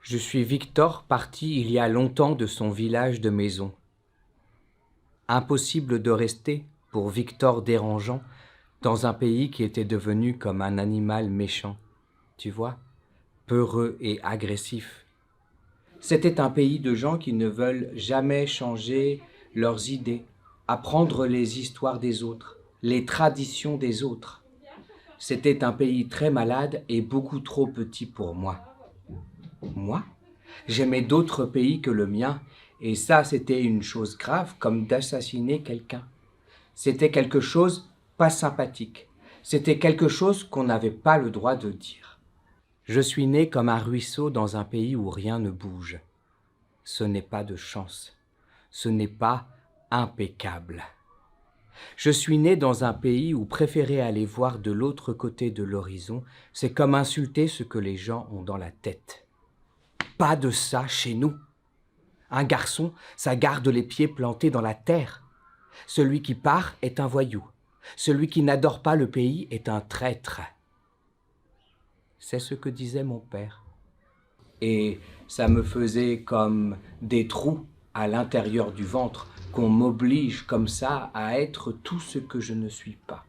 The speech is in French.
Je suis Victor, parti il y a longtemps de son village de maison. Impossible de rester, pour Victor dérangeant, dans un pays qui était devenu comme un animal méchant, tu vois, peureux et agressif. C'était un pays de gens qui ne veulent jamais changer leurs idées, apprendre les histoires des autres, les traditions des autres. C'était un pays très malade et beaucoup trop petit pour moi. Moi, j'aimais d'autres pays que le mien, et ça, c'était une chose grave, comme d'assassiner quelqu'un. C'était quelque chose pas sympathique. C'était quelque chose qu'on n'avait pas le droit de dire. Je suis né comme un ruisseau dans un pays où rien ne bouge. Ce n'est pas de chance. Ce n'est pas impeccable. Je suis né dans un pays où préférer aller voir de l'autre côté de l'horizon, c'est comme insulter ce que les gens ont dans la tête. Pas de ça chez nous. Un garçon, ça garde les pieds plantés dans la terre. Celui qui part est un voyou. Celui qui n'adore pas le pays est un traître. C'est ce que disait mon père. Et ça me faisait comme des trous à l'intérieur du ventre, qu'on m'oblige comme ça à être tout ce que je ne suis pas.